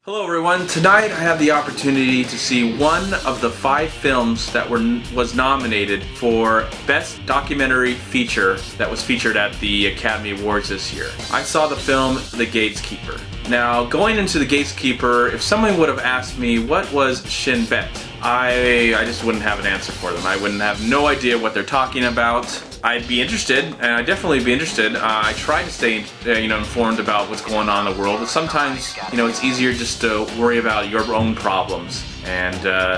Hello everyone, tonight I have the opportunity to see one of the 5 films that was nominated for Best Documentary Feature that was featured at the Academy Awards this year. I saw the film The Gatekeeper. Now, going into The Gatekeeper, if someone would have asked me what was Shin Bet, I just wouldn't have an answer for them. I wouldn't have no idea what they're talking about. I'd be interested, and I'd definitely be interested. I try to stay, informed about what's going on in the world, but sometimes, it's easier just to worry about your own problems and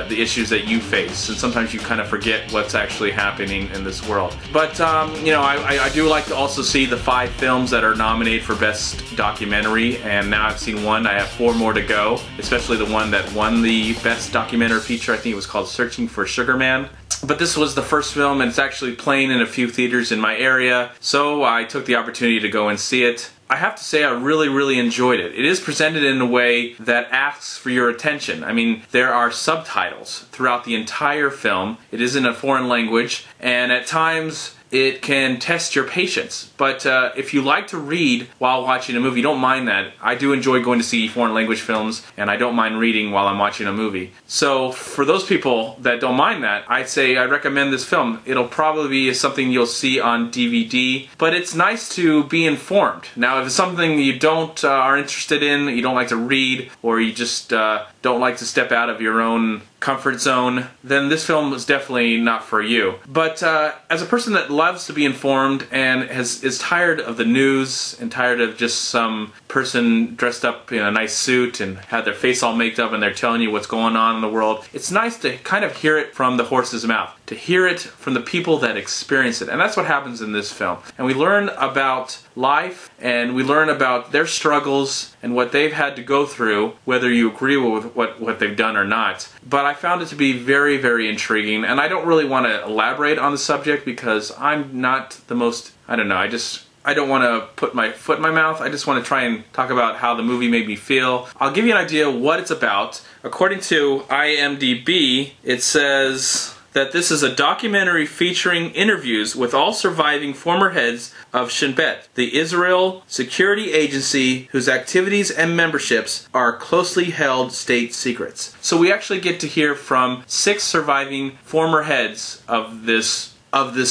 the issues that you face, and sometimes you kind of forget what's actually happening in this world. But, I do like to also see the 5 films that are nominated for Best Documentary, and now I've seen one. I have 4 more to go, especially the one that won the Best Documentary Feature. I think it was called Searching for Sugar Man. But this was the first film, and it's actually playing in a few theaters in my area, so I took the opportunity to go and see it. I have to say I really enjoyed it. It is presented in a way that asks for your attention. I mean, there are subtitles throughout the entire film. It is in a foreign language, and at times it can test your patience. But if you like to read while watching a movie, don't mind that. I do enjoy going to see foreign language films, and I don't mind reading while I'm watching a movie. So for those people that don't mind that, I'd say I recommend this film. It'll probably be something you'll see on DVD, but it's nice to be informed. Now, if it's something you don't are interested in, you don't like to read, or you just don't like to step out of your own comfort zone, then this film is definitely not for you. But as a person that loves to be informed and is tired of the news and tired of just some person dressed up in a nice suit and had their face all made up and they're telling you what's going on in the world, it's nice to kind of hear it from the horse's mouth, to hear it from the people that experience it. And that's what happens in this film. And we learn about life, and we learn about their struggles and what they've had to go through, whether you agree with what they've done or not. But I found it to be very intriguing, and I don't really want to elaborate on the subject because I'm not the most, I don't want to put my foot in my mouth. I just want to try and talk about how the movie made me feel. I'll give you an idea what it's about. According to IMDb, it says that this is a documentary featuring interviews with all surviving former heads of Shin Bet, the Israel security agency whose activities and memberships are closely held state secrets. So we actually get to hear from 6 surviving former heads of this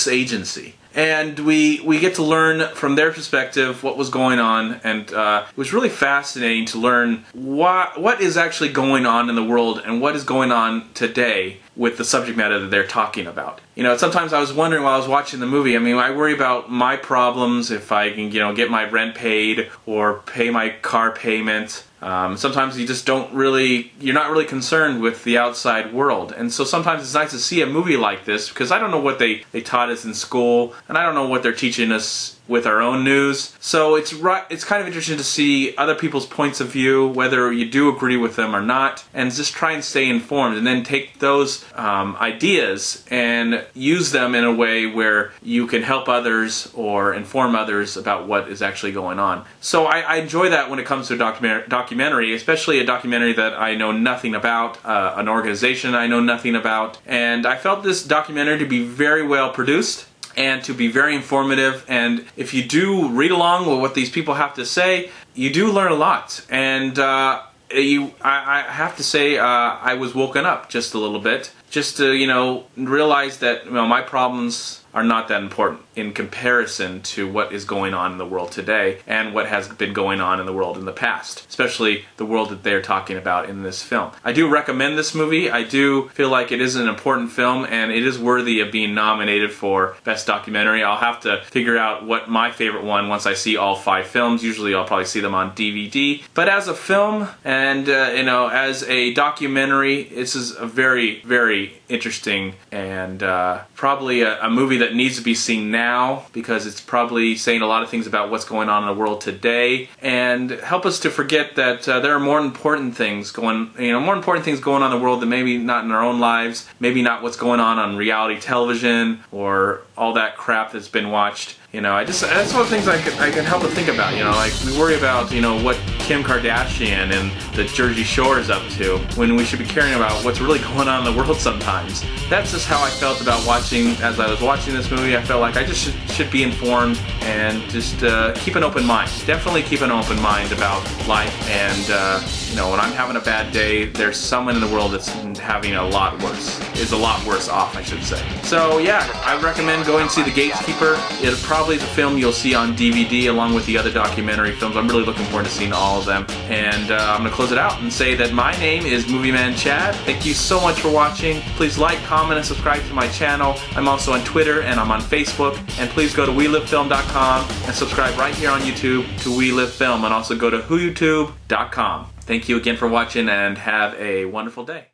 agency. And we get to learn from their perspective what was going on, and it was really fascinating to learn what is actually going on in the world and what is going on today with the subject matter that they're talking about. Sometimes I was wondering while I was watching the movie, I worry about my problems, if I can, get my rent paid or pay my car payment. Sometimes you just you're not really concerned with the outside world. And so sometimes it's nice to see a movie like this, because I don't know what they taught us in school, and I don't know what they're teaching us with our own news. So it's kind of interesting to see other people's points of view, whether you do agree with them or not, and just try and stay informed, and then take those ideas and use them in a way where you can help others or inform others about what is actually going on. So I enjoy that when it comes to a documentary, especially a documentary that I know nothing about, an organization I know nothing about. And I felt this documentary to be very well produced and to be very informative, and if you do read along with what these people have to say, you do learn a lot. And I have to say I was woken up just a little bit, just to realize that my problems are not that important in comparison to what is going on in the world today and what has been going on in the world in the past, especially the world that they're talking about in this film. I do recommend this movie. I do feel like it is an important film, and it is worthy of being nominated for Best Documentary. I'll have to figure out what my favorite one once I see all 5 films. Usually I'll probably see them on DVD. But as a film and as a documentary, this is a very interesting and probably a movie that needs to be seen now, because it's probably saying a lot of things about what's going on in the world today, and help us to forget that there are more important things going on in the world than maybe not in our own lives, maybe not what's going on reality television or all that crap that's been watched. That's one of the things I can help to think about. Like we worry about what Kim Kardashian and the Jersey Shore is up to, when we should be caring about what's really going on in the world sometimes. That's just how I felt about watching, as I was watching this movie. I felt like I just should be informed and just keep an open mind. Definitely keep an open mind about life, and you know, when I'm having a bad day, there's someone in the world that's having a lot worse, is a lot worse off, I should say. So yeah, I recommend going to see The Gatekeeper. It's probably the film you'll see on DVD along with the other documentary films. I'm really looking forward to seeing all of them. And I'm going to close it out and say that my name is MovieManCHAD. Thank you so much for watching. Please like, comment, and subscribe to my channel. I'm also on Twitter and I'm on Facebook. And please go to WeLiveFilm.com and subscribe right here on YouTube to We Live Film, and also go to WhoYouTube.com. Thank you again for watching and have a wonderful day.